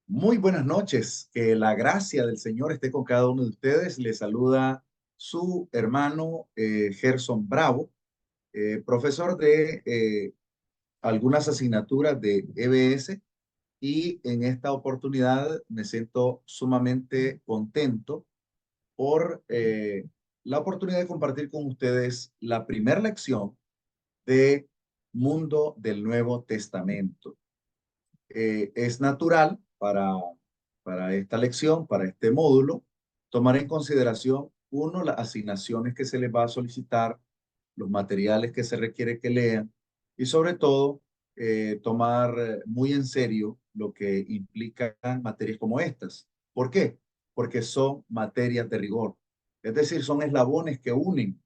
Muy buenas noches, que la gracia del Señor esté con cada uno de ustedes. Les saluda su hermano Gerson Bravo, profesor de algunas asignaturas de EBS, y en esta oportunidad me siento sumamente contento por la oportunidad de compartir con ustedes la primera lección de Mundo del Nuevo Testamento. Es natural para esta lección, para este módulo, tomar en consideración, uno, las asignaciones que se les va a solicitar, los materiales que se requiere que lean y sobre todo tomar muy en serio lo que implican materias como estas. ¿Por qué? Porque son materias de rigor. Es decir, son eslabones que unen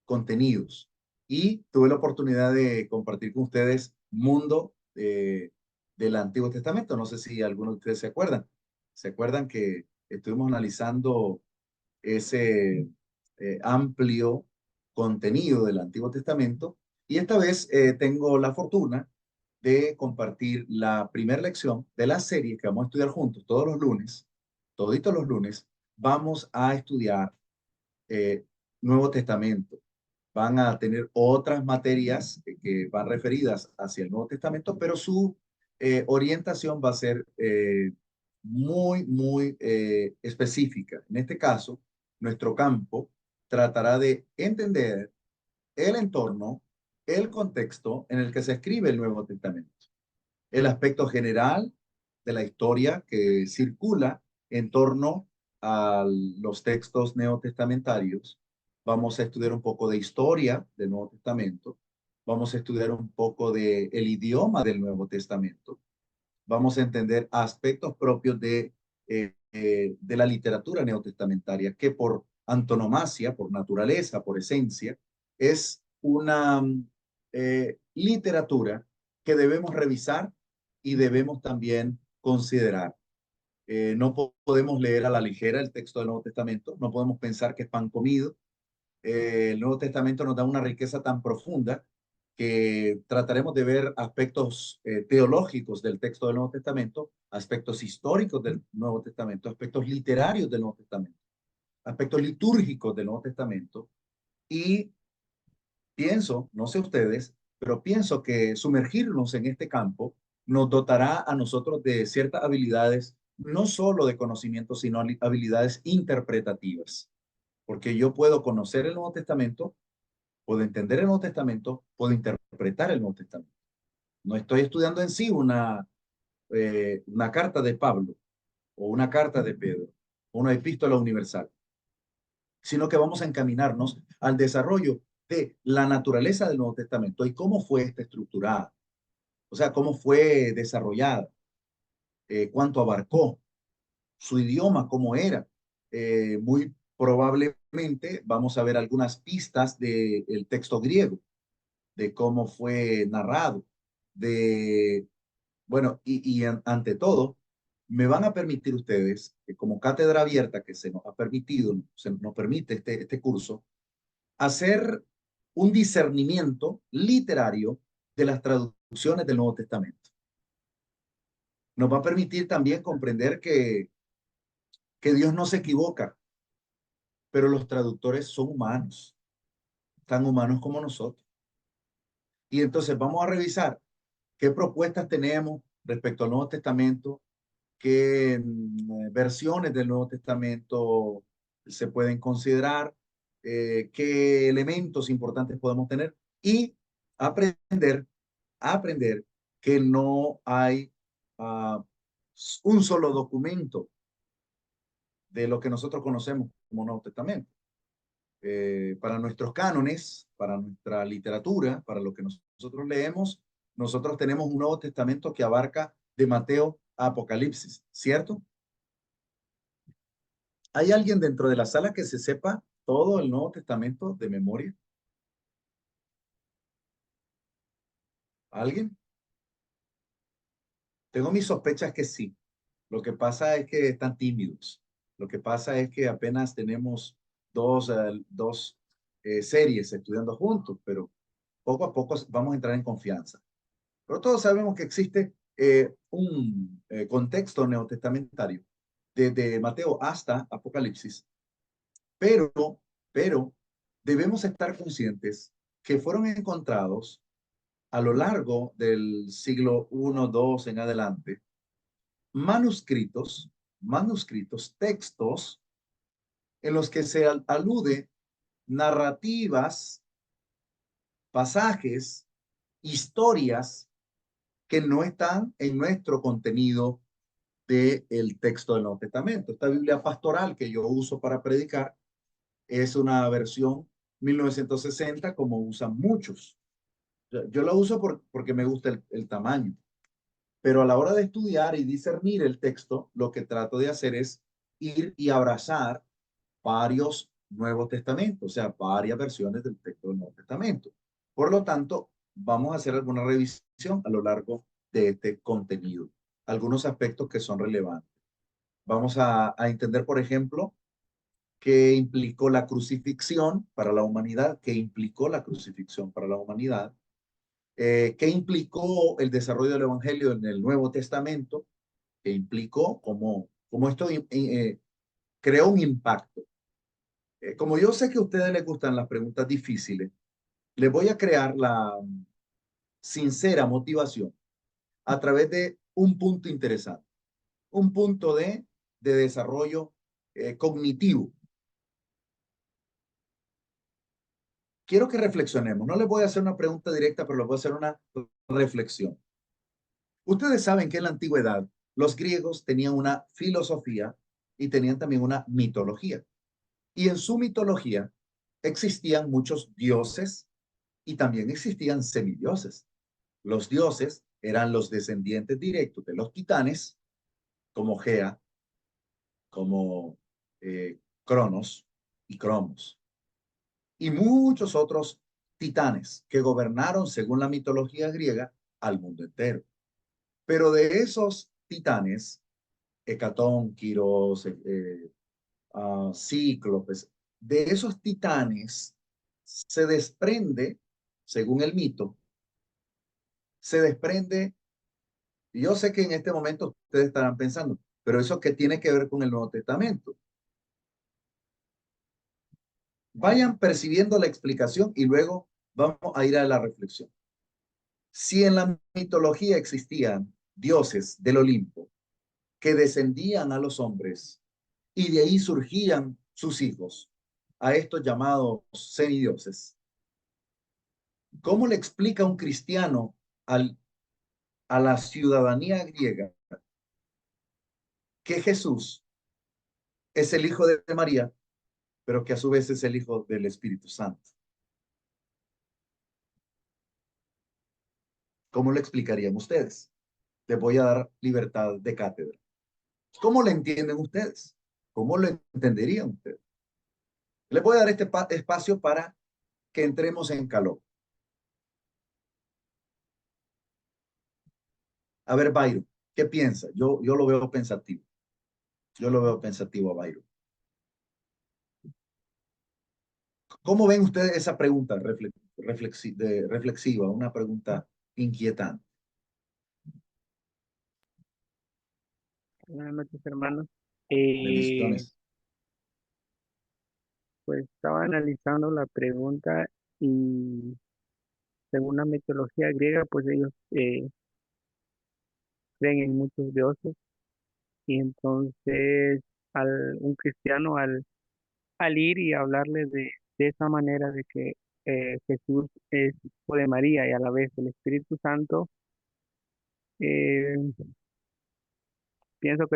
contenidos. Y tuve la oportunidad de compartir con ustedes Mundo del Antiguo Testamento. No sé si algunos de ustedes se acuerdan. ¿Se acuerdan que estuvimos analizando ese amplio contenido del Antiguo Testamento? Y esta vez tengo la fortuna de compartir la primera lección de la serie que vamos a estudiar juntos todos los lunes, toditos los lunes. Vamos a estudiar eh, Nuevo Testamento. Van a tener otras materias que van referidas hacia el Nuevo Testamento, pero su orientación va a ser muy específica. En este caso, nuestro campo tratará de entender el entorno, el contexto en el que se escribe el Nuevo Testamento, el aspecto general de la historia que circula en torno a los textos neotestamentarios. Vamos a estudiar un poco de historia del Nuevo Testamento. Vamos a estudiar un poco de el idioma del Nuevo Testamento. Vamos a entender aspectos propios de la literatura neotestamentaria, que por antonomasia, por naturaleza, por esencia, es una literatura que debemos revisar y debemos también considerar. No podemos leer a la ligera el texto del Nuevo Testamento, no podemos pensar que es pan comido. El Nuevo Testamento nos da una riqueza tan profunda que trataremos de ver aspectos teológicos del texto del Nuevo Testamento, aspectos históricos del Nuevo Testamento, aspectos literarios del Nuevo Testamento, aspectos litúrgicos del Nuevo Testamento. Y pienso, no sé ustedes, pero pienso que sumergirnos en este campo nos dotará a nosotros de ciertas habilidades, no solo de conocimiento, sino habilidades interpretativas. Porque yo puedo conocer el Nuevo Testamento, puedo entender el Nuevo Testamento, puedo interpretar el Nuevo Testamento. No estoy estudiando en sí una carta de Pablo o una carta de Pedro o una epístola universal, sino que vamos a encaminarnos al desarrollo de la naturaleza del Nuevo Testamento y cómo fue esta estructurada, o sea, cómo fue desarrollada, cuánto abarcó, su idioma, cómo era. Muy probablemente vamos a ver algunas pistas del texto griego, de cómo fue narrado, de, bueno, ante todo, me van a permitir ustedes, que como cátedra abierta que se nos ha permitido, se nos permite este curso, hacer un discernimiento literario de las traducciones del Nuevo Testamento. Nos va a permitir también comprender que Dios no se equivoca, pero los traductores son humanos, tan humanos como nosotros. Y entonces vamos a revisar qué propuestas tenemos respecto al Nuevo Testamento, qué versiones del Nuevo Testamento se pueden considerar, qué elementos importantes podemos tener y aprender, aprender que no hay uh, un solo documento de lo que nosotros conocemos como Nuevo Testamento. Para nuestros cánones, para nuestra literatura, para lo que nosotros leemos, nosotros tenemos un Nuevo Testamento que abarca de Mateo a Apocalipsis, ¿cierto? ¿Hay alguien dentro de la sala que se sepa todo el Nuevo Testamento de memoria? ¿Alguien? Tengo mis sospechas que sí. Lo que pasa es que están tímidos. Lo que pasa es que apenas tenemos dos series estudiando juntos, pero poco a poco vamos a entrar en confianza. Pero todos sabemos que existe un contexto neotestamentario, desde Mateo hasta Apocalipsis, pero, pero debemos estar conscientes que fueron encontrados a lo largo del siglo I, II en adelante, manuscritos, textos en los que se alude narrativas, pasajes, historias que no están en nuestro contenido del texto del Nuevo Testamento. Esta Biblia pastoral que yo uso para predicar es una versión 1960 como usan muchos. Yo la uso porque me gusta el tamaño, pero a la hora de estudiar y discernir el texto, lo que trato de hacer es ir y abrazar varios Nuevos Testamentos, o sea, varias versiones del texto del Nuevo Testamento. Por lo tanto, vamos a hacer alguna revisión a lo largo de este contenido, algunos aspectos que son relevantes. Vamos a entender, por ejemplo, qué implicó la crucifixión para la humanidad, qué implicó la crucifixión para la humanidad, qué implicó el desarrollo del Evangelio en el Nuevo Testamento, qué implicó, cómo esto creó un impacto. Como yo sé que a ustedes les gustan las preguntas difíciles, les voy a crear la sincera motivación a través de un punto interesante, un punto de desarrollo cognitivo. Quiero que reflexionemos. No les voy a hacer una pregunta directa, pero les voy a hacer una reflexión. Ustedes saben que en la antigüedad los griegos tenían una filosofía y tenían también una mitología. Y en su mitología existían muchos dioses y también existían semidioses. Los dioses eran los descendientes directos de los titanes, como Gea, como Cronos y Cromos, y muchos otros titanes que gobernaron, según la mitología griega, al mundo entero. Pero de esos titanes, Hecatón, Quiros, Cíclopes, de esos titanes se desprende, según el mito, se desprende, yo sé que en este momento ustedes estarán pensando, pero eso qué tiene que ver con el Nuevo Testamento. Vayan percibiendo la explicación y luego vamos a ir a la reflexión. Si en la mitología existían dioses del Olimpo que descendían a los hombres y de ahí surgían sus hijos, a estos llamados semidioses, ¿cómo le explica un cristiano a la ciudadanía griega que Jesús es el hijo de María, pero que a su vez es el hijo del Espíritu Santo? ¿Cómo lo explicarían ustedes? Les voy a dar libertad de cátedra. ¿Cómo lo entienden ustedes? ¿Cómo lo entenderían ustedes? Les voy a dar este espacio para que entremos en calor. A ver, Byron, ¿qué piensa? Yo lo veo pensativo. Yo lo veo pensativo a Byron. ¿Cómo ven ustedes esa pregunta reflexiva, una pregunta inquietante? Buenas noches, hermanos. Eh, Bendiciones. pues estaba analizando la pregunta y según la mitología griega, pues ellos creen en muchos dioses y entonces un cristiano al ir y hablarle de esa manera de que Jesús es hijo de María y a la vez el Espíritu Santo, eh, pienso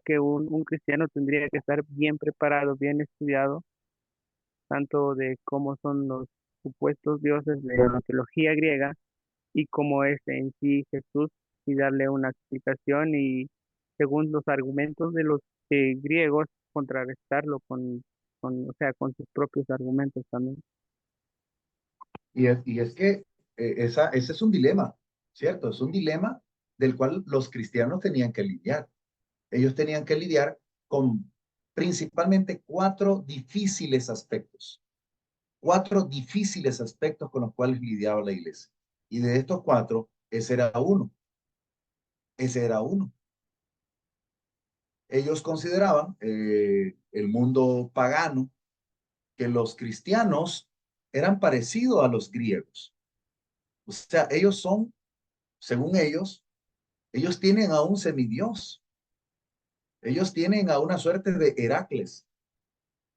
que un cristiano tendría que estar bien preparado, bien estudiado tanto de cómo son los supuestos dioses de la mitología griega y cómo es en sí Jesús y darle una explicación y según los argumentos de los griegos contrarrestarlo o sea, con sus propios argumentos también. Y es que ese es un dilema, ¿cierto? Es un dilema del cual los cristianos tenían que lidiar. Ellos tenían que lidiar con principalmente cuatro difíciles aspectos con los cuales lidiaba la iglesia. Y de estos cuatro, ese era uno. Ese era uno. Ellos consideraban, el mundo pagano, que los cristianos eran parecidos a los griegos. O sea, ellos son, según ellos tienen a un semidios. Ellos tienen a una suerte de Heracles.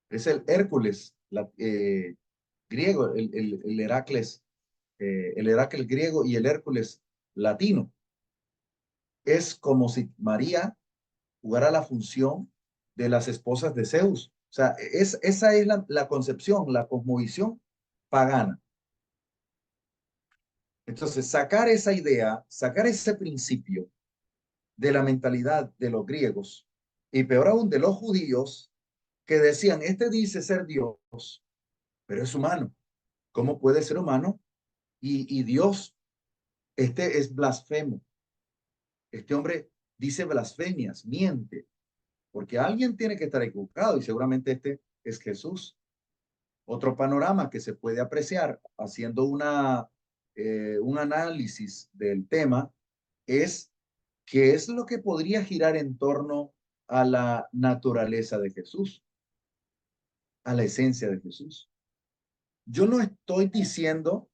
Es el Hércules griego, el Heracles griego y el Hércules latino. Es como si María jugara la función de las esposas de Zeus. O sea, esa es la concepción, la cosmovisión pagana. Entonces, sacar esa idea, sacar ese principio de la mentalidad de los griegos y peor aún de los judíos que decían, este dice ser Dios, pero es humano. ¿Cómo puede ser humano? Y Dios, este es blasfemo. Este hombre dice blasfemias, miente, porque alguien tiene que estar equivocado y seguramente este es Jesús. Otro panorama que se puede apreciar haciendo un análisis del tema es qué es lo que podría girar en torno a la naturaleza de Jesús, a la esencia de Jesús. Yo no estoy diciendo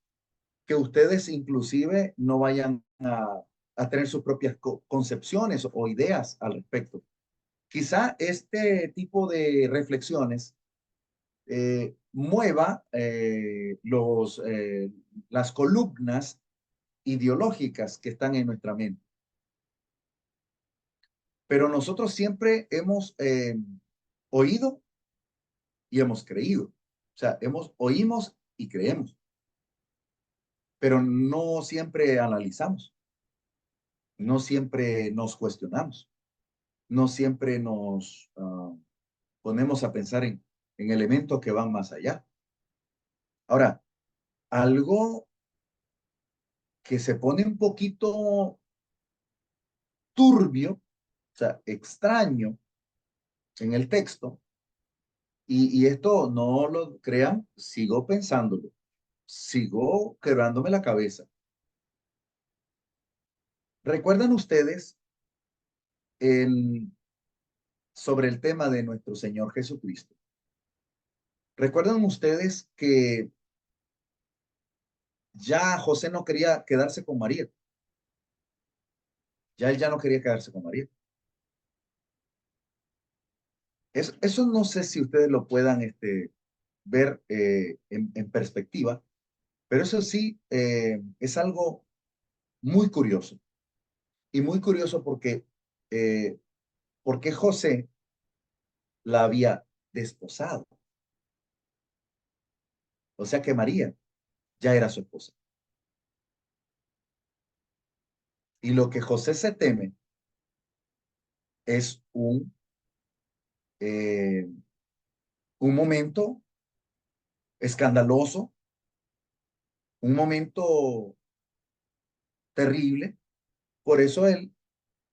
que ustedes inclusive no vayan a tener sus propias concepciones o ideas al respecto. Quizá este tipo de reflexiones mueva las columnas ideológicas que están en nuestra mente. Pero nosotros siempre hemos oído y hemos creído. O sea, oímos y creemos, pero no siempre analizamos, no siempre nos cuestionamos, no siempre nos ponemos a pensar en elementos que van más allá. Ahora, algo que se pone un poquito turbio, o sea, extraño en el texto, y esto no lo crean, sigo pensándolo, sigo quebrándome la cabeza. ¿Recuerdan ustedes sobre el tema de nuestro Señor Jesucristo? ¿Recuerdan ustedes que ya José no quería quedarse con María? Ya él ya no quería quedarse con María. Eso no sé si ustedes lo puedan ver en perspectiva, pero eso sí es algo muy curioso. Y muy curioso porque José la había desposado. O sea que María ya era su esposa. Y lo que José se teme es eh, un momento escandaloso, un momento terrible. Por eso él,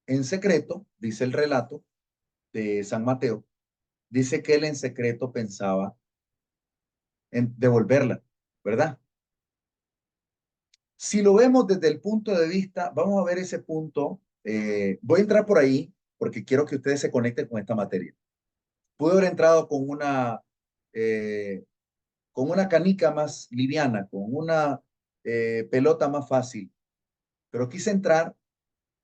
en secreto, dice el relato de San Mateo, dice que él en secreto pensaba en devolverla, ¿verdad? Si lo vemos desde el punto de vista, vamos a ver ese punto. Voy a entrar por ahí porque quiero que ustedes se conecten con esta materia. Pude haber entrado con una canica más liviana, con una pelota más fácil, pero quise entrar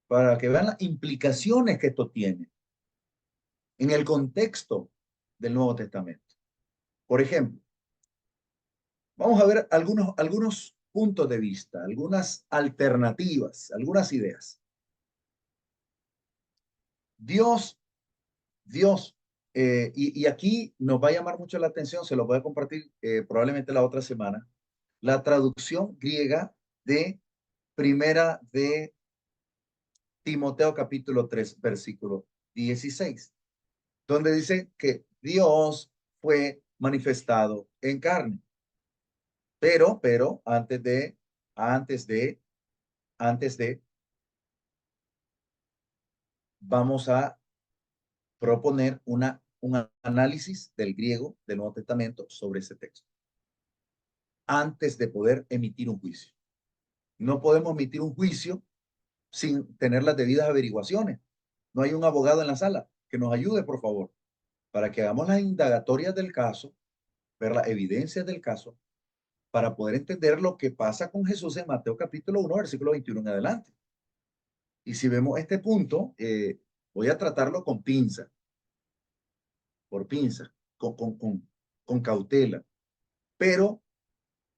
para que vean las implicaciones que esto tiene en el contexto del Nuevo Testamento. Por ejemplo, vamos a ver algunos puntos de vista, algunas alternativas, algunas ideas. Dios, Dios, y aquí nos va a llamar mucho la atención, se lo voy a compartir probablemente la otra semana, la traducción griega de Primera de Timoteo capítulo 3 versículo 16, donde dice que Dios fue manifestado en carne. Pero antes de, antes de, vamos a proponer un análisis del griego del Nuevo Testamento sobre ese texto, antes de poder emitir un juicio. No podemos emitir un juicio sin tener las debidas averiguaciones. No hay un abogado en la sala que nos ayude, por favor, para que hagamos las indagatorias del caso, ver las evidencias del caso, para poder entender lo que pasa con Jesús en Mateo capítulo 1, versículo 21 en adelante. Y si vemos este punto, voy a tratarlo con pinza, por pinza, con cautela, pero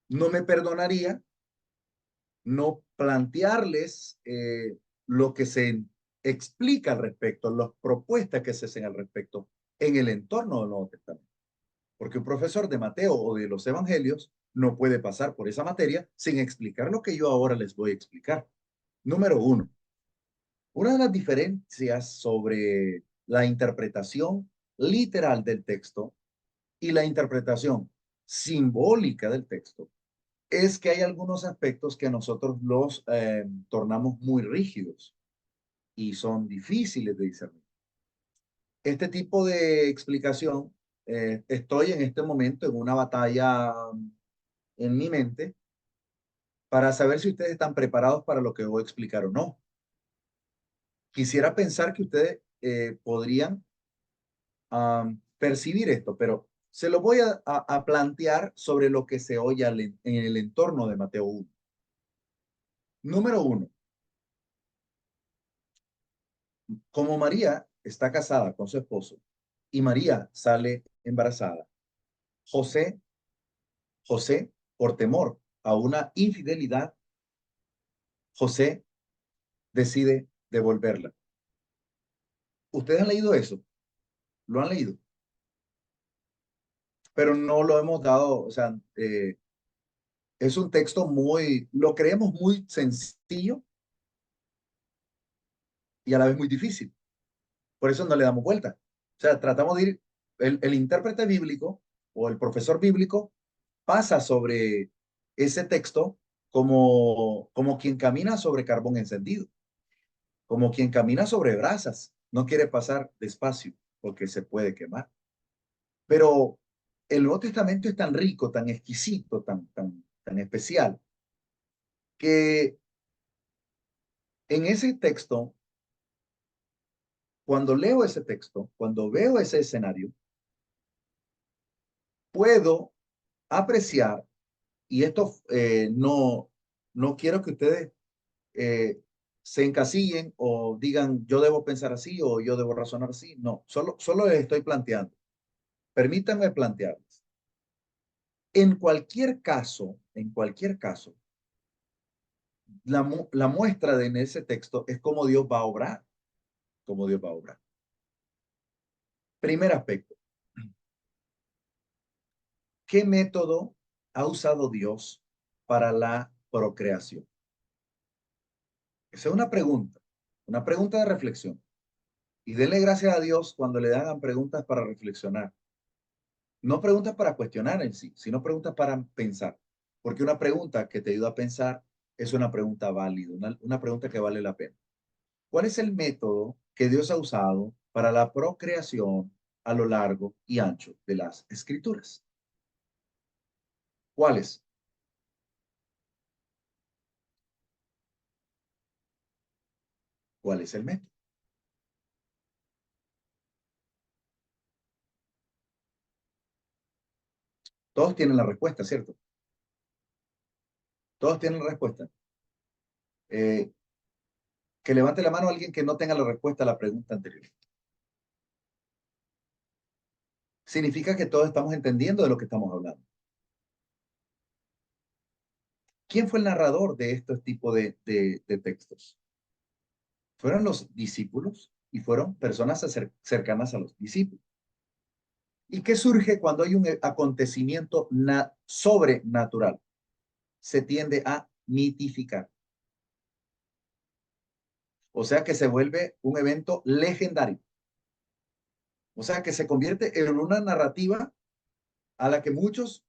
no me perdonaría no plantearles lo que se explica al respecto, las propuestas que se hacen al respecto en el entorno del Nuevo Testamento. Porque un profesor de Mateo o de los Evangelios no puede pasar por esa materia sin explicar lo que yo ahora les voy a explicar. Número uno, una de las diferencias sobre la interpretación literal del texto y la interpretación simbólica del texto es que hay algunos aspectos que nosotros los tornamos muy rígidos y son difíciles de discernir. Este tipo de explicación, estoy en este momento en una batalla en mi mente para saber si ustedes están preparados para lo que voy a explicar o no. Quisiera pensar que ustedes podrían percibir esto, pero se lo voy a plantear sobre lo que se oye en el entorno de Mateo 1. Número uno, como María está casada con su esposo y María sale embarazada, José, José, por temor a una infidelidad, José decide devolverla. ¿Ustedes han leído eso? ¿Lo han leído? Pero no lo hemos dado, o sea, es un texto muy, lo creemos muy sencillo y a la vez muy difícil. Por eso no le damos vuelta. O sea, tratamos de ir, el intérprete bíblico o el profesor bíblico pasa sobre ese texto como quien camina sobre carbón encendido, como quien camina sobre brasas. No quiere pasar despacio porque se puede quemar. Pero el Nuevo Testamento es tan rico, tan exquisito, tan especial, que en ese texto, cuando leo ese texto, cuando veo ese escenario, puedo apreciar, y esto no quiero que ustedes eh, se encasillen o digan yo debo pensar así o yo debo razonar así. No, solo les estoy planteando. Permítanme plantearles. En cualquier caso, la muestra de en ese texto es cómo Dios va a obrar, cómo Dios va a obrar. Primer aspecto, ¿qué método ha usado Dios para la procreación? Esa es una pregunta de reflexión. Y denle gracias a Dios cuando le hagan preguntas para reflexionar. No preguntas para cuestionar en sí, sino preguntas para pensar. Porque una pregunta que te ayuda a pensar es una pregunta válida, una pregunta que vale la pena. ¿Cuál es el método que Dios ha usado para la procreación a lo largo y ancho de las escrituras? ¿Cuál es? ¿Cuál es el método? Todos tienen la respuesta, ¿cierto? Todos tienen la respuesta. Eh, que levante la mano alguien que no tenga la respuesta a la pregunta anterior. Significa que todos estamos entendiendo de lo que estamos hablando. ¿Quién fue el narrador de este tipo de textos? Fueron los discípulos y fueron personas cercanas a los discípulos. ¿Y qué surge cuando hay un acontecimiento sobrenatural? Se tiende a mitificar. O sea que se vuelve un evento legendario. O sea que se convierte en una narrativa a la que muchos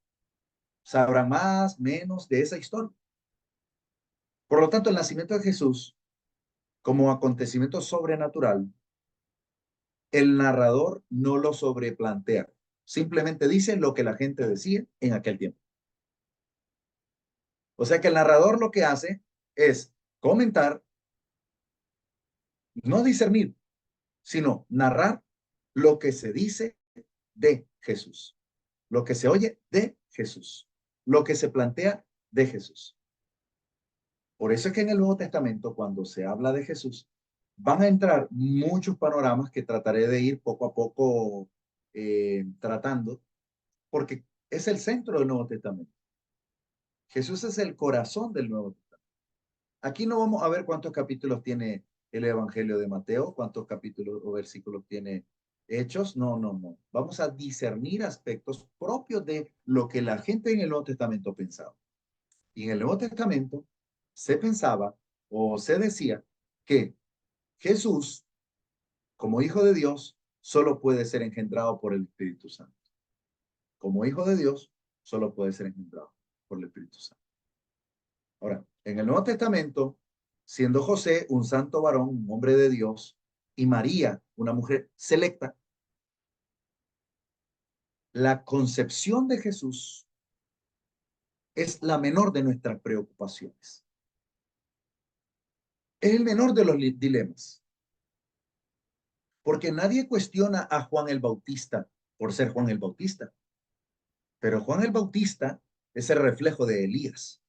sabrán más, menos de esa historia. Por lo tanto, el nacimiento de Jesús como acontecimiento sobrenatural, el narrador no lo sobreplantea. Simplemente dice lo que la gente decía en aquel tiempo. O sea que el narrador lo que hace es comentar No discernir, sino narrar lo que se dice de Jesús, lo que se oye de Jesús, lo que se plantea de Jesús. Por eso es que en el Nuevo Testamento, cuando se habla de Jesús, van a entrar muchos panoramas que trataré de ir poco a poco tratando, porque es el centro del Nuevo Testamento. Jesús es el corazón del Nuevo Testamento. Aquí no vamos a ver cuántos capítulos tiene el Evangelio de Mateo, cuántos capítulos o versículos tiene Hechos. No, no, no. Vamos a discernir aspectos propios de lo que la gente en el Nuevo Testamento pensaba. Y en el Nuevo Testamento se pensaba o se decía que Jesús, como hijo de Dios, solo puede ser engendrado por el Espíritu Santo. Como hijo de Dios, solo puede ser engendrado por el Espíritu Santo. Ahora, en el Nuevo Testamento, siendo José un santo varón, un hombre de Dios, y María una mujer selecta, la concepción de Jesús es la menor de nuestras preocupaciones. Es el menor de los dilemas. Porque nadie cuestiona a Juan el Bautista por ser Juan el Bautista. Pero Juan el Bautista es el reflejo de Elías.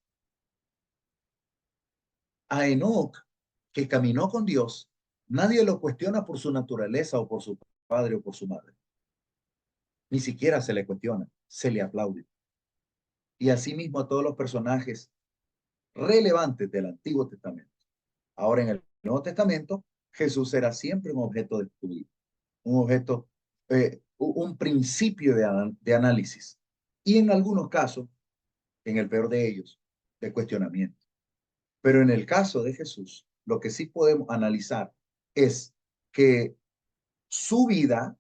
A Enoc, que caminó con Dios, nadie lo cuestiona por su naturaleza o por su padre o por su madre. Ni siquiera se le cuestiona, se le aplaude. Y asimismo a todos los personajes relevantes del Antiguo Testamento. Ahora en el Nuevo Testamento, Jesús era siempre un objeto de estudio, un objeto, un principio de análisis. Y en algunos casos, en el peor de ellos, de cuestionamiento. Pero en el caso de Jesús, lo que sí podemos analizar es que su vida,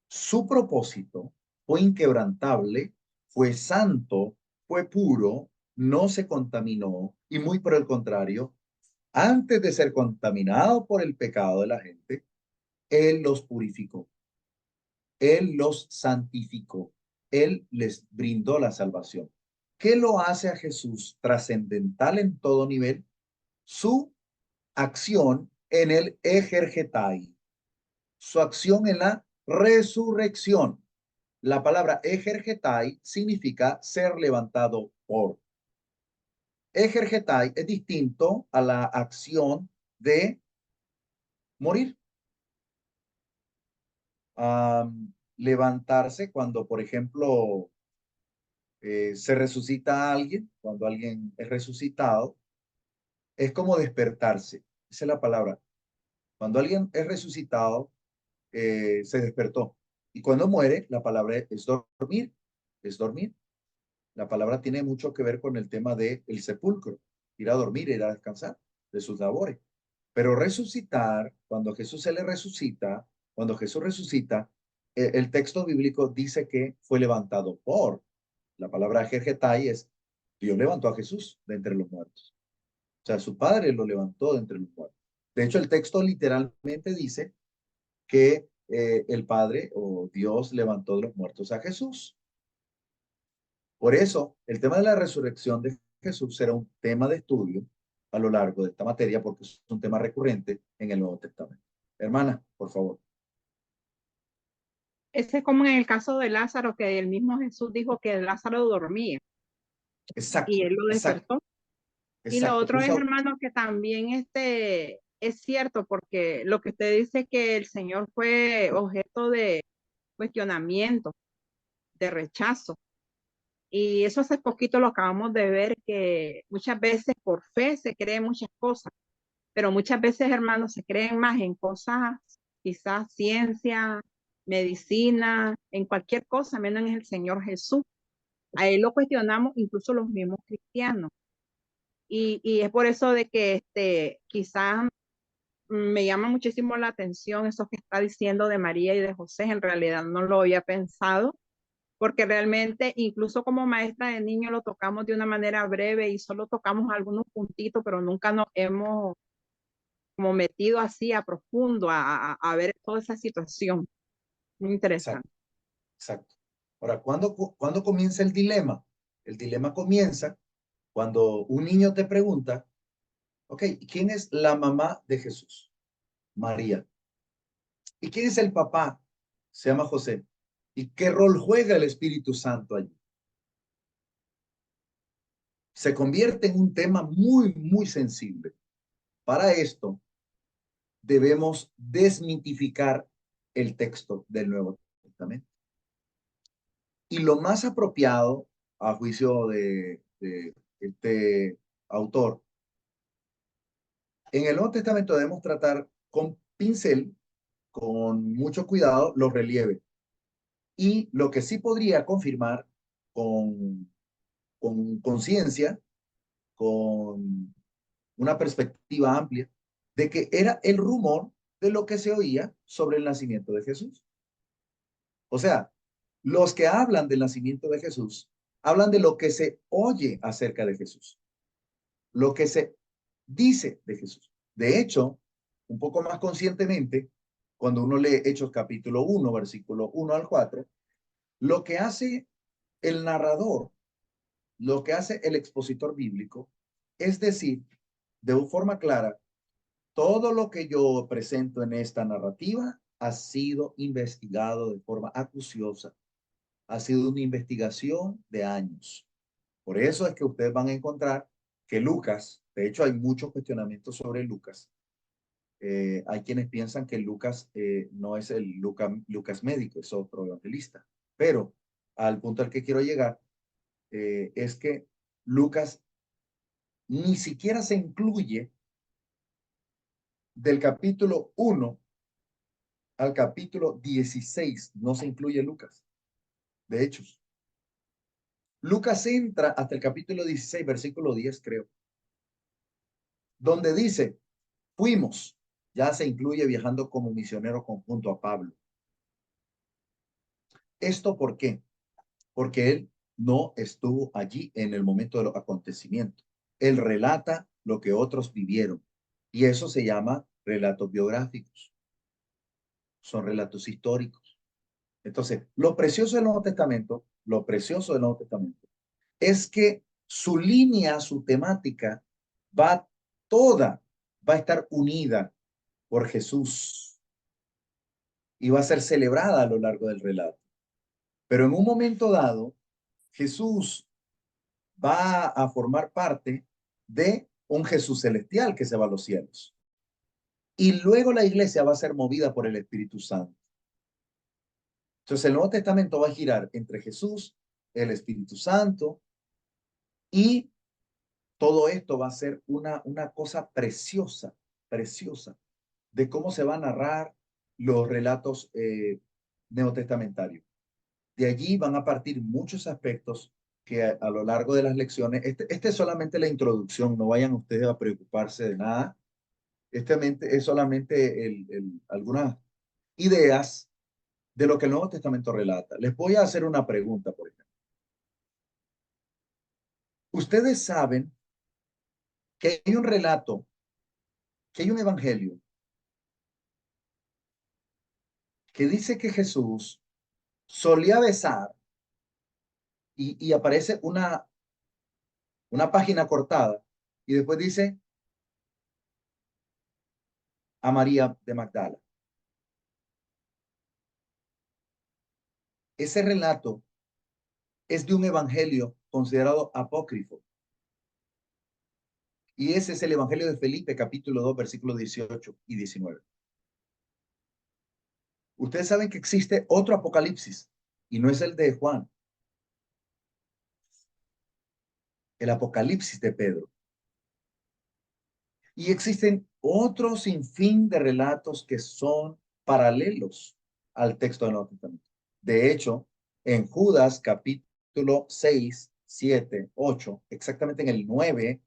su propósito fue inquebrantable, fue santo, fue puro, no se contaminó y muy por el contrario, antes de ser contaminado por el pecado de la gente, Él los purificó, Él los santificó, Él les brindó la salvación. ¿Qué lo hace a Jesús trascendental en todo nivel? Su acción en el ejergetai, su acción en la resurrección. La palabra ejergetai significa ser levantado por. Ejergetai es distinto a la acción de morir. Levantarse cuando, por ejemplo, se resucita a alguien, cuando alguien es resucitado, es como despertarse. Esa es la palabra. Cuando alguien es resucitado, se despertó. Y cuando muere, la palabra es dormir, es dormir. La palabra tiene mucho que ver con el tema del sepulcro, ir a dormir, ir a descansar de sus labores. Pero resucitar, cuando Jesús se le resucita, cuando Jesús resucita, el texto bíblico dice que fue levantado por. La palabra jergetai es, Dios levantó a Jesús de entre los muertos. O sea, su padre lo levantó de entre los muertos. De hecho, el texto literalmente dice que el Padre o Dios levantó de los muertos a Jesús. Por eso, el tema de la resurrección de Jesús será un tema de estudio a lo largo de esta materia porque es un tema recurrente en el Nuevo Testamento. Hermana, por favor. Ese es como en el caso de Lázaro, que el mismo Jesús dijo que Lázaro dormía y Exacto, él lo exacto, despertó. Y lo exacto. otro es, hermano, que también es cierto, porque lo que usted dice que el Señor fue objeto de cuestionamiento, de rechazo. Y eso hace poquito lo acabamos de ver, que muchas veces por fe se creen muchas cosas, pero muchas veces, hermanos, se creen más en cosas, quizás ciencia, medicina, en cualquier cosa, menos en el Señor Jesús. A él lo cuestionamos incluso los mismos cristianos. Y es por eso de que quizás me llama muchísimo la atención eso que está diciendo de María y de José. En realidad no lo había pensado, porque realmente incluso como maestra de niño lo tocamos de una manera breve y solo tocamos algunos puntitos, pero nunca nos hemos como metido así a profundo a ver toda esa situación. Muy Exacto, interesante. exacto. Ahora, ¿cuándo comienza el dilema? El dilema comienza cuando un niño te pregunta, ok, ¿quién es la mamá de Jesús? María. ¿Y quién es el papá? Se llama José. ¿Y qué rol juega el Espíritu Santo allí? Se convierte en un tema muy, muy sensible. Para esto, debemos desmitificar el texto del Nuevo Testamento. Y lo más apropiado, a juicio de este autor, en el Nuevo Testamento debemos tratar con pincel, con mucho cuidado, los relieves. Y lo que sí podría confirmar con conciencia, con una perspectiva amplia, de que era el rumor de lo que se oía sobre el nacimiento de Jesús. O sea, los que hablan del nacimiento de Jesús, hablan de lo que se oye acerca de Jesús, lo que se dice de Jesús. De hecho, un poco más conscientemente, cuando uno lee Hechos capítulo 1, versículo 1 al 4, lo que hace el narrador, lo que hace el expositor bíblico, es decir, de forma clara, todo lo que yo presento en esta narrativa ha sido investigado de forma acuciosa, ha sido una investigación de años. Por eso es que ustedes van a encontrar que Lucas, de hecho hay muchos cuestionamientos sobre Lucas. Hay quienes piensan que Lucas no es el Lucas médico, es otro evangelista. Pero al punto al que quiero llegar es que Lucas ni siquiera se incluye del capítulo 1 al capítulo 16, no se incluye Lucas, de Hechos. Lucas entra hasta el capítulo 16, versículo 10, creo, donde dice, fuimos, ya se incluye viajando como misionero conjunto a Pablo. ¿Esto por qué? Porque él no estuvo allí en el momento de los acontecimientos. Él relata lo que otros vivieron y eso se llama relatos biográficos. Son relatos históricos. Entonces, lo precioso del Nuevo Testamento, lo precioso del Nuevo Testamento es que su línea, su temática va toda, va a estar unida por Jesús y va a ser celebrada a lo largo del relato. Pero en un momento dado, Jesús va a formar parte de un Jesús celestial que se va a los cielos. Y luego la iglesia va a ser movida por el Espíritu Santo. Entonces el Nuevo Testamento va a girar entre Jesús, el Espíritu Santo, y todo esto va a ser una cosa preciosa, preciosa, de cómo se va a narrar los relatos neotestamentarios. De allí van a partir muchos aspectos que a lo largo de las lecciones, este es solamente la introducción, no vayan ustedes a preocuparse de nada. Es solamente algunas ideas de lo que el Nuevo Testamento relata. Les voy a hacer una pregunta, por ejemplo. Ustedes saben que hay un relato, que hay un evangelio que dice que Jesús solía besar y aparece una página cortada y después dice a María de Magdala. Ese relato es de un evangelio considerado apócrifo. Y ese es el evangelio de Felipe, capítulo 2, versículos 18 y 19. Ustedes saben que existe otro apocalipsis y no es el de Juan. El apocalipsis de Pedro. Y existen otros sinfín de relatos que son paralelos al texto del Nuevo Testamento. De hecho, en Judas capítulo 6, 7, 8, exactamente en el 9,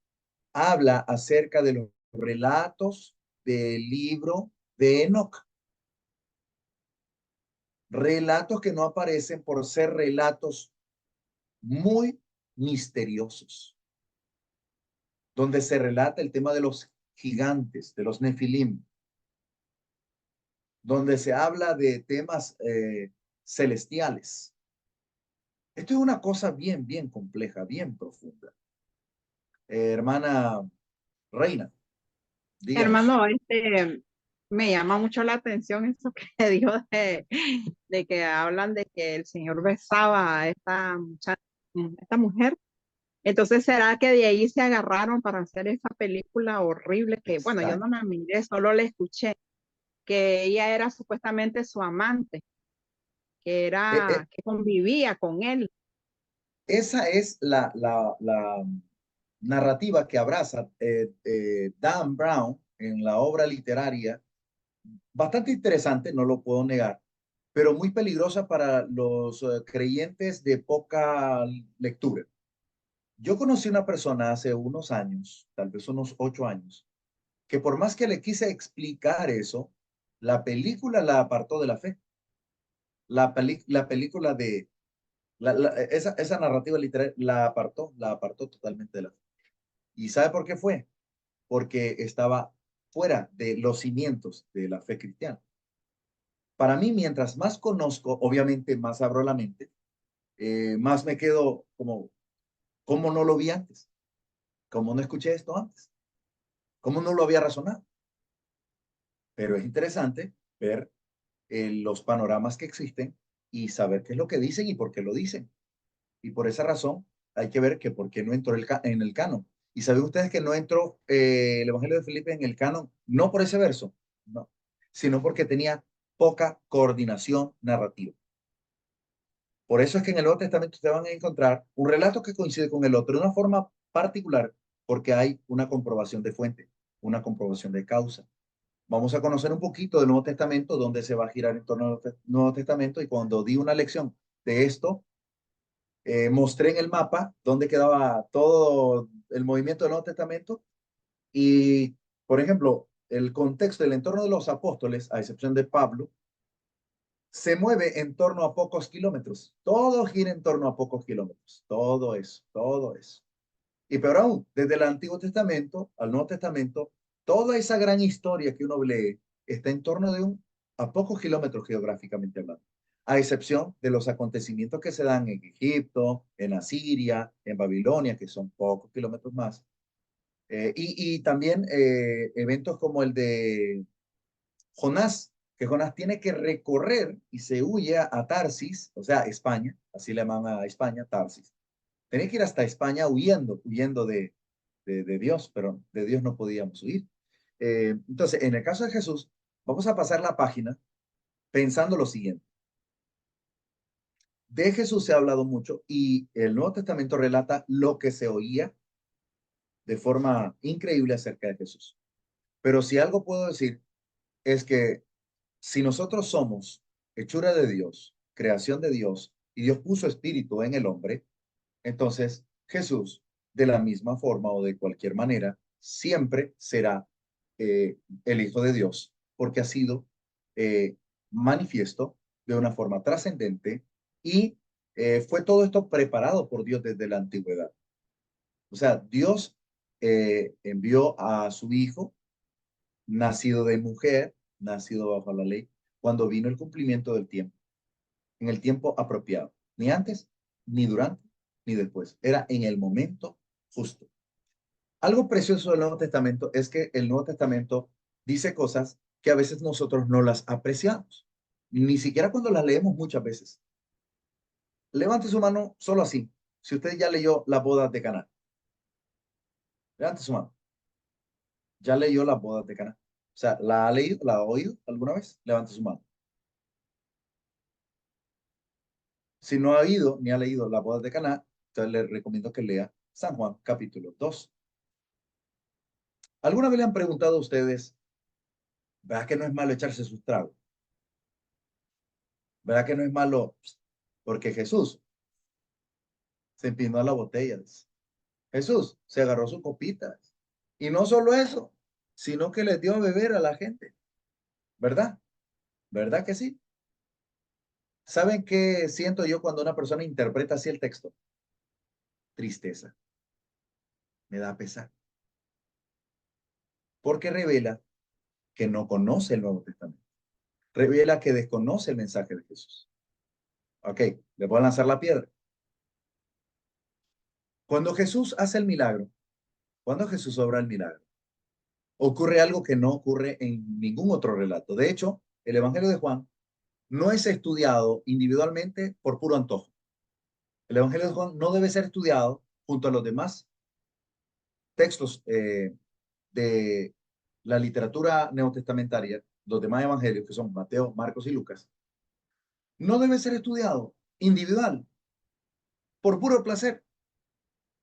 habla acerca de los relatos del libro de Enoc. Relatos que no aparecen por ser relatos muy misteriosos, donde se relata el tema de los gigantes, de los nefilim, donde se habla de temas celestiales. Esto es una cosa bien, bien compleja, bien profunda. Hermana Reina, díganos. Hermano, Me llama mucho la atención eso que dijo de que hablan de que el Señor besaba a esta esta mujer. Entonces, ¿será que de ahí se agarraron para hacer esa película horrible que, bueno, yo no Exacto. la miré, solo la escuché, que ella era supuestamente su amante, Eh, eh, que convivía con él? esa es la narrativa que abraza Dan Brown en la obra literaria, bastante interesante, no lo puedo negar, pero muy peligrosa para los creyentes de poca lectura. Yo conocí una persona hace unos años, tal vez unos 8 años, que por más que le quise explicar eso, la película la apartó de la fe. La película de esa narrativa literaria la apartó totalmente de la fe. ¿Y sabe por qué fue? Porque estaba fuera de los cimientos de la fe cristiana. Para mí, mientras más conozco, obviamente más abro la mente, más me quedo como, ¿cómo no lo vi antes? ¿Cómo no escuché esto antes? ¿Cómo no lo había razonado? Pero es interesante ver los panoramas que existen y saber qué es lo que dicen y por qué lo dicen. Y por esa razón hay que ver que por qué no entró en el canon. ¿Y saben ustedes que no entró el Evangelio de Felipe en el canon? No por ese verso, no, sino porque tenía poca coordinación narrativa. Por eso es que en el Nuevo Testamento ustedes van a encontrar un relato que coincide con el otro de una forma particular, porque hay una comprobación de fuente, una comprobación de causa. Vamos a conocer un poquito del Nuevo Testamento, dónde se va a girar en torno al Nuevo Testamento, y cuando di una lección de esto, mostré en el mapa dónde quedaba todo el movimiento del Nuevo Testamento y, por ejemplo, el contexto, el entorno de los apóstoles, a excepción de Pablo, se mueve en torno a pocos kilómetros. Todo gira en torno a pocos kilómetros. Todo eso, todo eso. Y peor aún, desde el Antiguo Testamento al Nuevo Testamento, toda esa gran historia que uno lee está en torno de a pocos kilómetros geográficamente hablando, a excepción de los acontecimientos que se dan en Egipto, en Asiria, en Babilonia, que son pocos kilómetros más. Y también eventos como el de Jonás, que Jonás tiene que recorrer y se huye a Tarsis, o sea, España, así le llaman a España, Tarsis. Tenía que ir hasta España huyendo de Dios, pero de Dios no podíamos huir. Entonces, en el caso de Jesús, vamos a pasar la página pensando lo siguiente. De Jesús se ha hablado mucho y el Nuevo Testamento relata lo que se oía de forma increíble acerca de Jesús. Pero si algo puedo decir es que si nosotros somos hechura de Dios, creación de Dios, y Dios puso espíritu en el hombre, entonces Jesús, de la misma forma o de cualquier manera, siempre será el Hijo de Dios, porque ha sido eh, manifiesto de una forma trascendente y fue todo esto preparado por Dios desde la antigüedad. O sea, Dios envió a su Hijo, nacido de mujer, nacido bajo la ley, cuando vino el cumplimiento del tiempo, en el tiempo apropiado, ni antes, ni durante, ni después. Era en el momento justo. Algo precioso del Nuevo Testamento es que el Nuevo Testamento dice cosas que a veces nosotros no las apreciamos, ni siquiera cuando las leemos muchas veces. Levante su mano solo así. Si usted ya leyó las bodas de Caná, levante su mano. Ya leyó las bodas de Caná. O sea, ¿la ha leído, la ha oído alguna vez? Levante su mano. Si no ha oído ni ha leído las bodas de Caná, entonces le recomiendo que lea San Juan capítulo 2. ¿Alguna vez le han preguntado a ustedes, verdad que no es malo echarse sus tragos? ¿Verdad que no es malo? Porque Jesús se empinó a la botella. Jesús se agarró su copita. Y no solo eso, sino que les dio a beber a la gente. ¿Verdad? ¿Verdad que sí? ¿Saben qué siento yo cuando una persona interpreta así el texto? Tristeza. Me da pesar. Porque revela que no conoce el Nuevo Testamento. Revela que desconoce el mensaje de Jesús. Ok, le voy a lanzar la piedra. Cuando Jesús hace el milagro, cuando Jesús obra el milagro, ocurre algo que no ocurre en ningún otro relato. De hecho, el Evangelio de Juan no es estudiado individualmente por puro antojo. El Evangelio de Juan no debe ser estudiado junto a los demás textos de la literatura neotestamentaria, los demás evangelios, que son Mateo, Marcos y Lucas. No debe ser estudiado individual, por puro placer.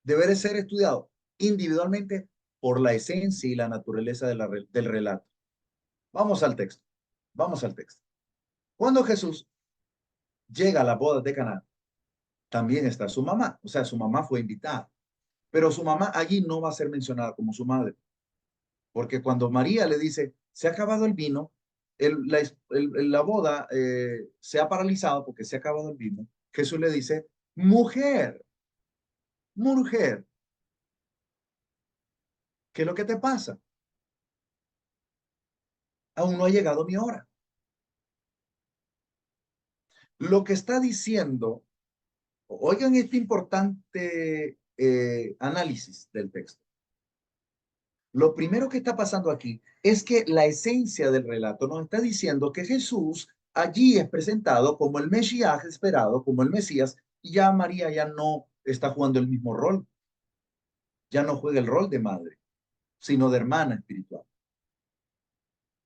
Debe ser estudiado individualmente por la esencia y la naturaleza del relato. Vamos al texto. Vamos al texto. Cuando Jesús llega a la boda de Caná, también está su mamá. O sea, su mamá fue invitada. Pero su mamá allí no va a ser mencionada como su madre. Porque cuando María le dice, se ha acabado el vino, la boda se ha paralizado porque se ha acabado el vino, Jesús le dice, mujer, mujer, ¿qué es lo que te pasa? Aún no ha llegado mi hora. Lo que está diciendo, oigan este importante análisis del texto. Lo primero que está pasando aquí es que la esencia del relato nos está diciendo que Jesús allí es presentado como el Mesías esperado, como el Mesías, y ya María ya no está jugando el mismo rol, ya no juega el rol de madre, sino de hermana espiritual.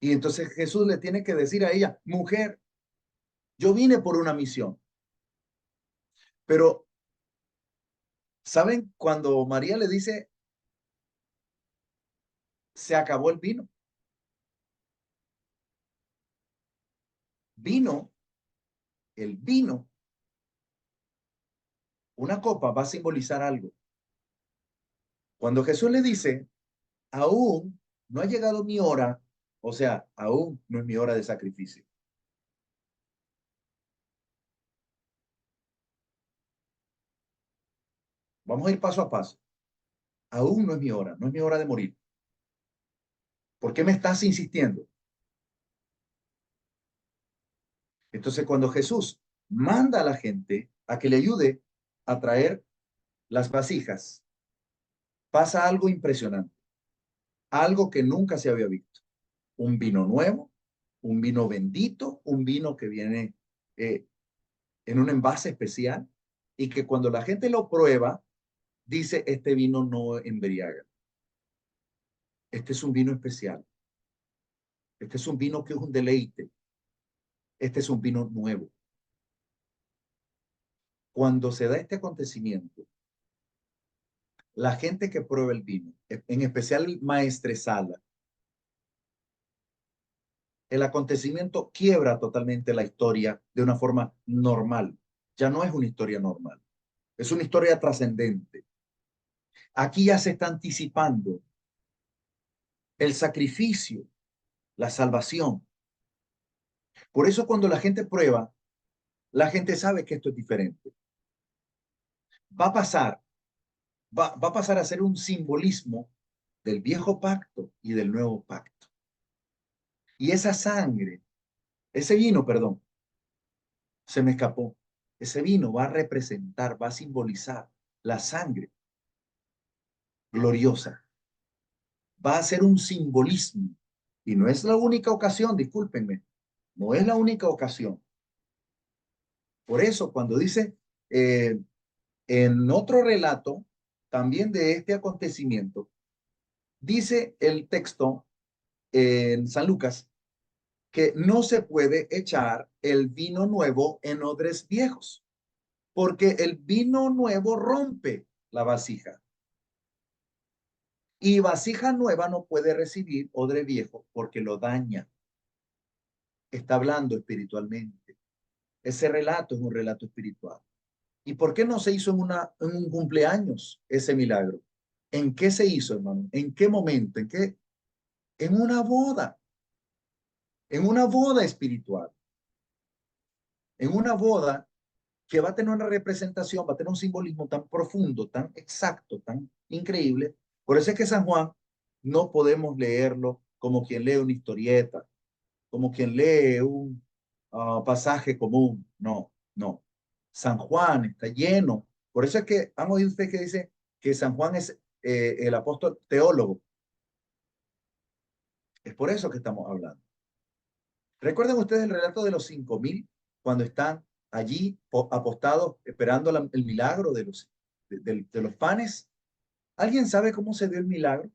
Y entonces Jesús le tiene que decir a ella, mujer, yo vine por una misión. Pero, ¿saben? Cuando María le dice, se acabó el vino. Vino, el vino, una copa va a simbolizar algo. Cuando Jesús le dice, aún no ha llegado mi hora, o sea, aún no es mi hora de sacrificio. Vamos a ir paso a paso. Aún no es mi hora, no es mi hora de morir. ¿Por qué me estás insistiendo? Entonces, cuando Jesús manda a la gente a que le ayude a traer las vasijas, pasa algo impresionante, algo que nunca se había visto. Un vino nuevo, un vino bendito, un vino que viene en un envase especial y que cuando la gente lo prueba, dice, este vino no embriaga. Este es un vino especial. Este es un vino que es un deleite. Este es un vino nuevo. Cuando se da este acontecimiento, la gente que prueba el vino, en especial maestresala, el acontecimiento quiebra totalmente la historia de una forma normal. Ya no es una historia normal. Es una historia trascendente. Aquí ya se está anticipando el sacrificio, la salvación. Por eso cuando la gente prueba, la gente sabe que esto es diferente. Va a pasar, va a pasar a ser un simbolismo del viejo pacto y del nuevo pacto. Y esa sangre, ese vino, perdón, se me escapó. Ese vino va a representar, va a simbolizar la sangre gloriosa. Va a ser un simbolismo. Y no es la única ocasión, discúlpenme, no es la única ocasión. Por eso, cuando dice en otro relato, también de este acontecimiento, dice el texto en San Lucas que no se puede echar el vino nuevo en odres viejos, porque el vino nuevo rompe la vasija. Y vasija nueva no puede recibir odre viejo porque lo daña. Está hablando espiritualmente. Ese relato es un relato espiritual. ¿Y por qué no se hizo en un cumpleaños ese milagro? ¿En qué se hizo, hermano? ¿En qué momento? ¿En qué? En una boda espiritual, en una boda que va a tener una representación, va a tener un simbolismo tan profundo, tan exacto, tan increíble. Por eso es que San Juan no podemos leerlo como quien lee una historieta, como quien lee un pasaje común. No, no. San Juan está lleno. Por eso es que han oído ustedes que dice que San Juan es el apóstol teólogo. Es por eso que estamos hablando. ¿Recuerdan ustedes el relato de los 5.000 cuando están allí apostados esperando el milagro de los panes? ¿Alguien sabe cómo se dio el milagro?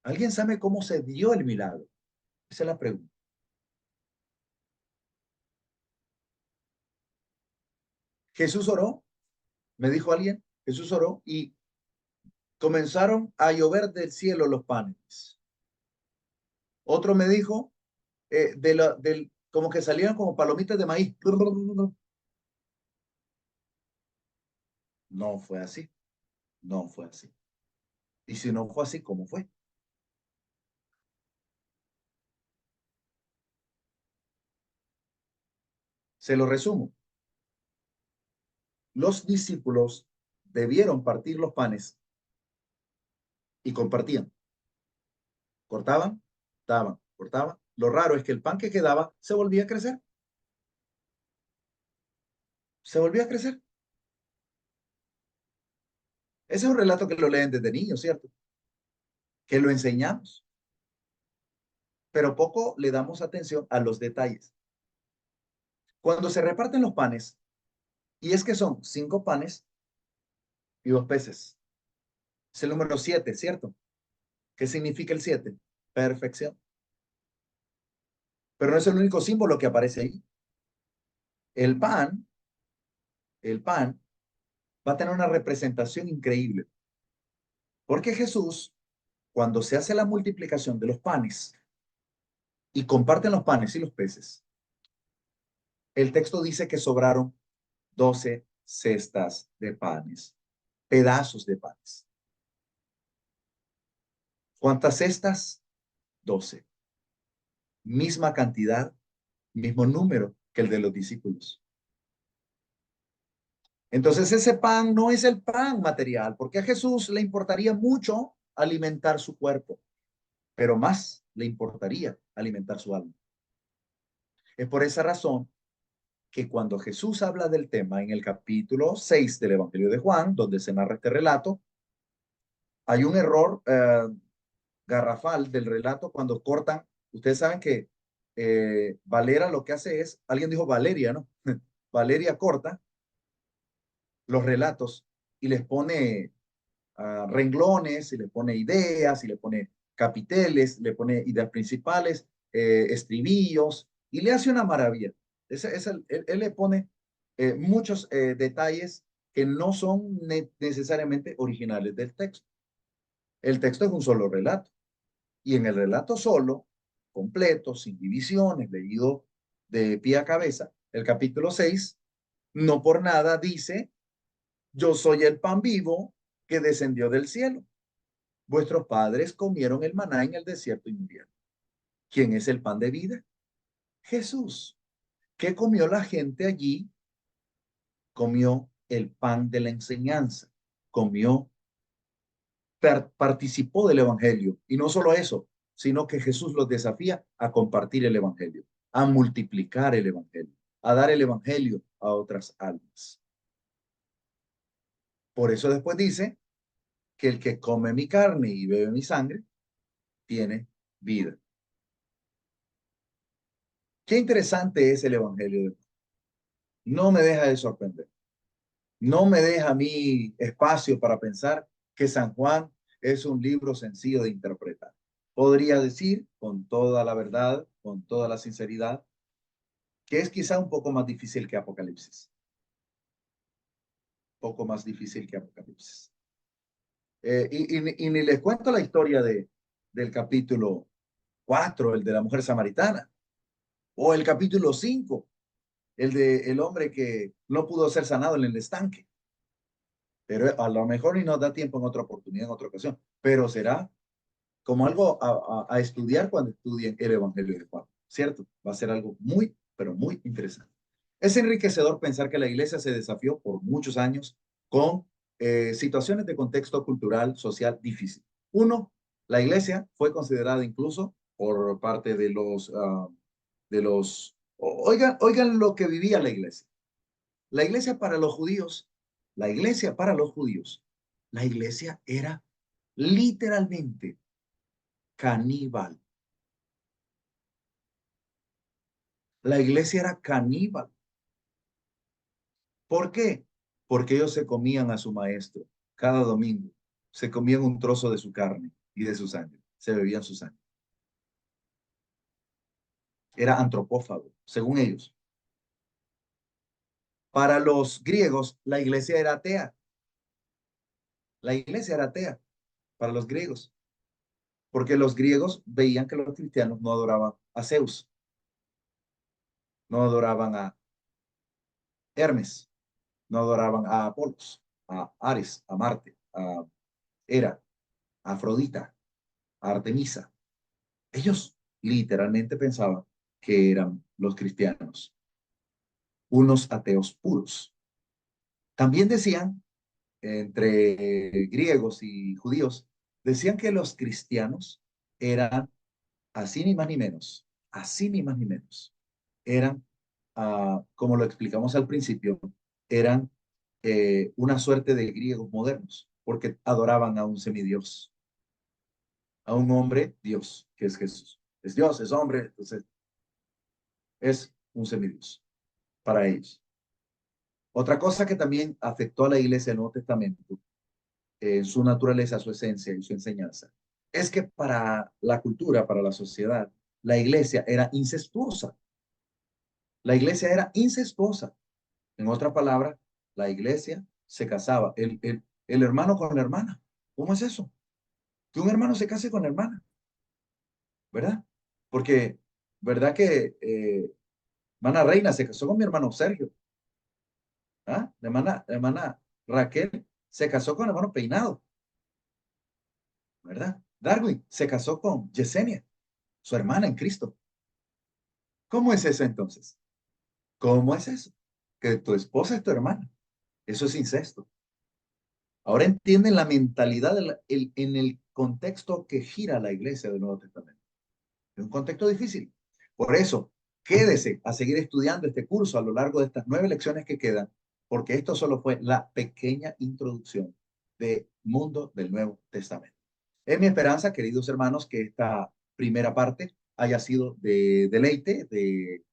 ¿Alguien sabe cómo se dio el milagro? Esa es la pregunta. Jesús oró, me dijo alguien, Jesús oró y comenzaron a llover del cielo los panes. Otro me dijo, como que salieron como palomitas de maíz. No fue así, no fue así. Y si no fue así, ¿cómo fue? Se lo resumo. Los discípulos debieron partir los panes y compartían. Cortaban, daban, cortaban. Lo raro es que el pan que quedaba se volvía a crecer. Se volvía a crecer. Ese es un relato que lo leen desde niños, ¿cierto? Que lo enseñamos, pero poco le damos atención a los detalles. Cuando se reparten los panes, y es que son 5 panes y 2 peces. Es el número 7, ¿cierto? ¿Qué significa el 7? Perfección. Pero no es el único símbolo que aparece ahí. El pan, el pan va a tener una representación increíble. Porque Jesús, cuando se hace la multiplicación de los panes y comparten los panes y los peces, el texto dice que sobraron 12 cestas de panes, pedazos de panes. ¿Cuántas cestas? 12. Misma cantidad, mismo número que el de los discípulos. Entonces ese pan no es el pan material, porque a Jesús le importaría mucho alimentar su cuerpo, pero más le importaría alimentar su alma. Es por esa razón que cuando Jesús habla del tema en el capítulo 6 del Evangelio de Juan, donde se narra este relato, hay un error garrafal del relato cuando cortan. Ustedes saben que Valera lo que hace es, alguien dijo Valeria, ¿no? Valeria corta los relatos y les pone renglones, y le pone ideas, y le pone capiteles, le pone ideas principales, estribillos, y le hace una maravilla. Él le pone muchos detalles que no son necesariamente originales del texto. El texto es un solo relato, y en el relato solo, completo, sin divisiones, leído de pie a cabeza, el capítulo 6, no por nada dice, yo soy el pan vivo que descendió del cielo. Vuestros padres comieron el maná en el desierto y murieron. ¿Quién es el pan de vida? Jesús. ¿Qué comió la gente allí? Comió el pan de la enseñanza. Participó del evangelio. Y no solo eso, sino que Jesús los desafía a compartir el evangelio, a multiplicar el evangelio, a dar el evangelio a otras almas. Por eso después dice que el que come mi carne y bebe mi sangre tiene vida. Qué interesante es el evangelio de Juan. No me deja de sorprender. No me deja a mí espacio para pensar que San Juan es un libro sencillo de interpretar. Podría decir con toda la verdad, con toda la sinceridad, que es quizá un poco más difícil que Apocalipsis. Poco más difícil que Apocalipsis. Y ni les cuento la historia del capítulo 4, el de la mujer samaritana, o el capítulo 5, el de el hombre que no pudo ser sanado en el estanque. Pero a lo mejor y nos da tiempo en otra oportunidad, en otra ocasión, pero será como algo a estudiar cuando estudien el Evangelio de Juan, ¿cierto? Va a ser algo muy, pero muy interesante. Es enriquecedor pensar que la iglesia se desafió por muchos años con situaciones de contexto cultural, social difícil. Uno, la iglesia fue considerada incluso por parte oigan lo que vivía la iglesia. La iglesia para los judíos, la iglesia para los judíos, la iglesia era literalmente caníbal. La iglesia era caníbal. ¿Por qué? Porque ellos se comían a su maestro cada domingo. Se comían un trozo de su carne y de su sangre. Se bebían su sangre. Era antropófago, según ellos. Para los griegos, la iglesia era atea. La iglesia era atea para los griegos, porque los griegos veían que los cristianos no adoraban a Zeus, no adoraban a Hermes, no adoraban a Apolos, a Ares, a Marte, a Hera, a Afrodita, a Artemisa. Ellos literalmente pensaban que eran los cristianos, unos ateos puros. También decían, entre griegos y judíos, decían que los cristianos eran así ni más ni menos, así ni más ni menos, eran, como lo explicamos al principio, eran una suerte de griegos modernos, porque adoraban a un semidios, a un hombre Dios, que es Jesús. Es Dios, es hombre, entonces es un semidios para ellos. Otra cosa que también afectó a la iglesia del Nuevo Testamento, su naturaleza, su esencia y su enseñanza, es que para la cultura, para la sociedad, la iglesia era incestuosa. La iglesia era incestuosa. En otra palabra, la iglesia se casaba, el hermano con la hermana. ¿Cómo es eso? Que un hermano se case con la hermana, ¿verdad? Porque, ¿verdad que hermana Reina se casó con mi hermano Sergio? ¿Ah? La hermana Raquel se casó con el hermano Peinado, ¿verdad? Darwin se casó con Yesenia, su hermana en Cristo. ¿Cómo es eso entonces? ¿Cómo es eso? Que tu esposa es tu hermana. Eso es incesto. Ahora entienden la mentalidad en el contexto que gira la iglesia del Nuevo Testamento. Es un contexto difícil. Por eso, quédese a seguir estudiando este curso a lo largo de estas 9 lecciones que quedan, porque esto solo fue la pequeña introducción del mundo del Nuevo Testamento. Es mi esperanza, queridos hermanos, que esta primera parte haya sido de deleite, de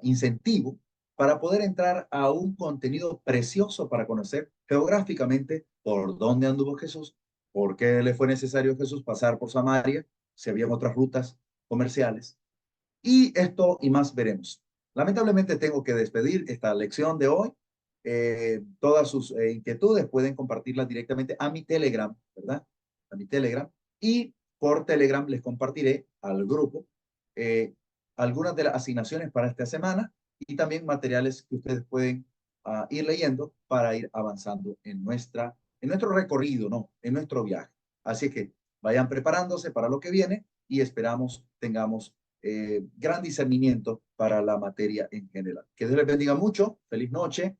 incentivo, para poder entrar a un contenido precioso para conocer geográficamente por dónde anduvo Jesús, por qué le fue necesario a Jesús pasar por Samaria, si habían otras rutas comerciales. Y esto y más veremos. Lamentablemente tengo que despedir esta lección de hoy. Todas sus inquietudes pueden compartirlas directamente a mi Telegram, ¿verdad? A mi Telegram. Y por Telegram les compartiré al grupo algunas de las asignaciones para esta semana y también materiales que ustedes pueden ir leyendo para ir avanzando en nuestro recorrido, ¿no? En nuestro viaje. Así que vayan preparándose para lo que viene y esperamos tengamos gran discernimiento para la materia en general. Que Dios les bendiga mucho. Feliz noche